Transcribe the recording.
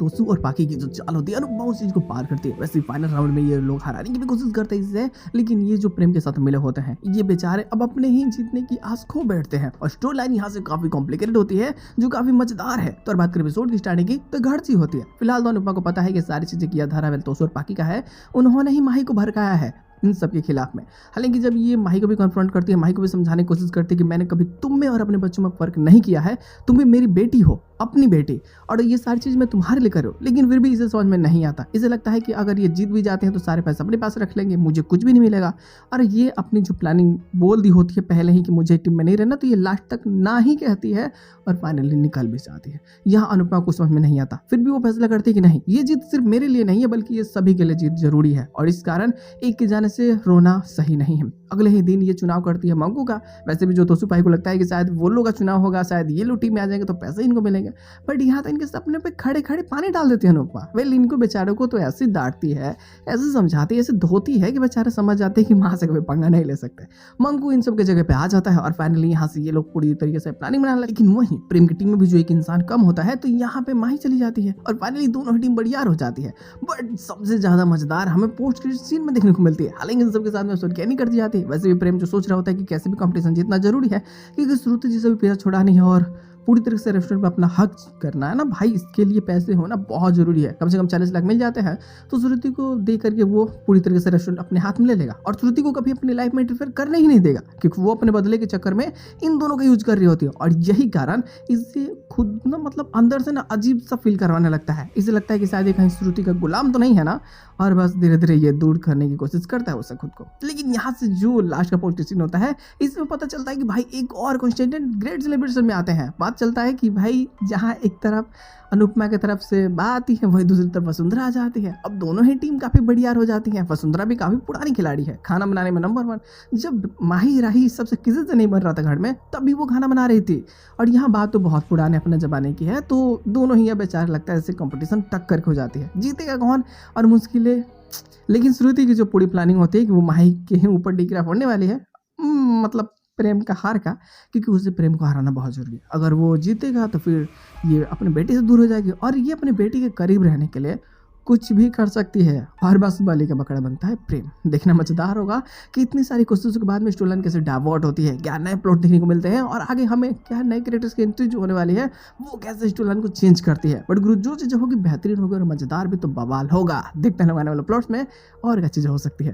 तोसू और पाकी की जो चाल होती है अनुपमा उस चीज को पार करती है। वैसे फाइनल राउंड में ये लोग हराने की भी कोशिश करते हैं इससे, लेकिन ये जो प्रेम के साथ मिले होते हैं ये बेचारे अब अपने ही जीतने की आस खो बैठते हैं और स्टोरी लाइन यहाँ से काफी कॉम्प्लिकेटेड होती है जो काफी मजेदार है। तो बात करें एपिसोड की स्टार्टिंग की तो घर सी होती है। फिलहाल तो अनुपमा को पता है कि सारी चीजें किया धारा तोसू और पाकी का है, उन्होंने ही माही को भड़काया है इन सब के खिलाफ में। हालांकि जब ये माही को भी कन्फ्रंट करती है, माही को भी समझाने की कोशिश करती है कि मैंने कभी तुम में और अपने बच्चों में फर्क नहीं किया है, तुम भी मेरी बेटी हो, अपनी बेटी, और ये सारी चीज मैं तुम्हारे लिए कर रहा हूं। लेकिन फिर भी इसे समझ में नहीं आता। इसे लगता है कि अगर ये जीत भी जाते हैं तो सारे पैसे अपने पास रख लेंगे, मुझे कुछ भी नहीं मिलेगा। और ये अपनी जो प्लानिंग बोल दी होती है पहले ही कि मुझे टीम में नहीं रहना, तो ये लास्ट तक ना ही कहती है और फाइनली निकल भी जाती है। यहाँ अनुपमा को समझ में नहीं आता, फिर भी वो फैसला करती है कि नहीं, ये जीत सिर्फ मेरे लिए नहीं है बल्कि ये सभी के लिए जीत जरूरी है और इस कारण एक के जाने से रोना सही नहीं है। अगले ही दिन ये चुनाव करती है मंकू का। वैसे भी जो तोसू भाई को लगता है कि शायद वो लोग का चुनाव होगा, शायद ये लोग टीम में आ जाएंगे तो पैसे इनको मिलेंगे, बट यहाँ तो इनके सपने पे खड़े खड़े पानी डाल देती है अनुपमा। वेल इनको बेचारों को तो ऐसे डांटती है, ऐसे समझाती है, ऐसे धोती है कि बेचारे समझ जाते हैं कि माँ से कभी पंगा नहीं ले सकते। मंकू इन सब के जगह पे आ जाता है और फाइनली यहाँ से ये लोग पूरी तरीके से प्लानिंग बनाने लगे। लेकिन वहीं प्रेम की टीम में भी जो एक इंसान कम होता है तो यहाँ पे माही चली जाती है और फाइनली दोनों ही टीम बढ़ियार हो जाती है। बट सबसे ज्यादा मजेदार हमें पोस्ट क्रेडिट सीन में देखने को मिलती है। हालांकि इन सबके साथ में क्या नहीं करती जाती। वैसे भी प्रेम जो सोच रहा होता है कि कैसे भी कंपटीशन जीतना जरूरी है, क्योंकि श्रुति जी से भी पीछा छोड़ा नहीं है और पूरी तरह से रेस्टोरेंट में अपना हक करना है ना भाई, इसके लिए पैसे होना बहुत जरूरी है। कम से कम 40 लाख मिल जाते हैं तो श्रुति को दे करके वो पूरी तरीके से रेस्टोरेंट अपने हाथ में ले लेगा और श्रुति को कभी अपनी लाइफ में इंटरफेयर करने ही नहीं देगा, क्योंकि वो अपने बदले के चक्कर में इन दोनों का यूज कर रही होती है। और यही कारण इसे खुद ना मतलब अंदर से ना अजीब सा फील करवाने लगता है। इसे लगता है कि शायद ये कहीं श्रुति का गुलाम तो नहीं है ना, और बस धीरे धीरे ये दूर करने की कोशिश करता है उसे खुद को। लेकिन यहाँ से जो लास्ट का पॉलिटिशियन होता है इसमें पता चलता है कि भाई एक और कॉन्स्टेंटेंट ग्रेट सेलिब्रेशन में आते हैं। बात चलता है कि भाई जहाँ एक तरफ अनुपमा की तरफ से बात आती है वही दूसरी तरफ वसुंधरा आ जाती है। अब दोनों ही टीम काफी बढ़िया हो जाती है। वसुंधरा भी काफी पुरानी खिलाड़ी है, खाना बनाने में नंबर 1। जब माही राही सबसे किसी से नहीं बन रहा था घर में तभी वो खाना बना रही थी। और यहाँ बात तो बहुत पुराने अपने जमाने की है, तो दोनों ही बेचारे लगता है जैसे कंपटीशन टक्कर हो जाती है, जीतेगा कौन और मुश्किलें। लेकिन श्रुति की जो पूरी प्लानिंग होती है कि वो माही के ही ऊपर डिग्रा फोड़ने वाली है, मतलब प्रेम का हार का, क्योंकि उसे प्रेम को हराना बहुत जरूरी है। अगर वो जीतेगा तो फिर ये अपने बेटी से दूर हो जाएगी और ये अपने बेटी के करीब रहने के लिए कुछ भी कर सकती है। और बस बलि का बकरा बनता है प्रेम। देखना मजेदार होगा कि इतनी सारी कोशिशों के बाद में स्टोरी लाइन कैसे डाइवर्ट होती है, क्या नए प्लॉट देखने को मिलते हैं और आगे हमें क्या नए कैरेक्टर्स की एंट्री जो होने वाली है वो कैसे स्टोरी लाइन को चेंज करती है। बट गुरु जो चीज़ें होगी बेहतरीन होगी और मजेदार भी तो बवाल होगा। देखते हैं आने वाले प्लॉट्स में और क्या चीज़ें हो सकती है।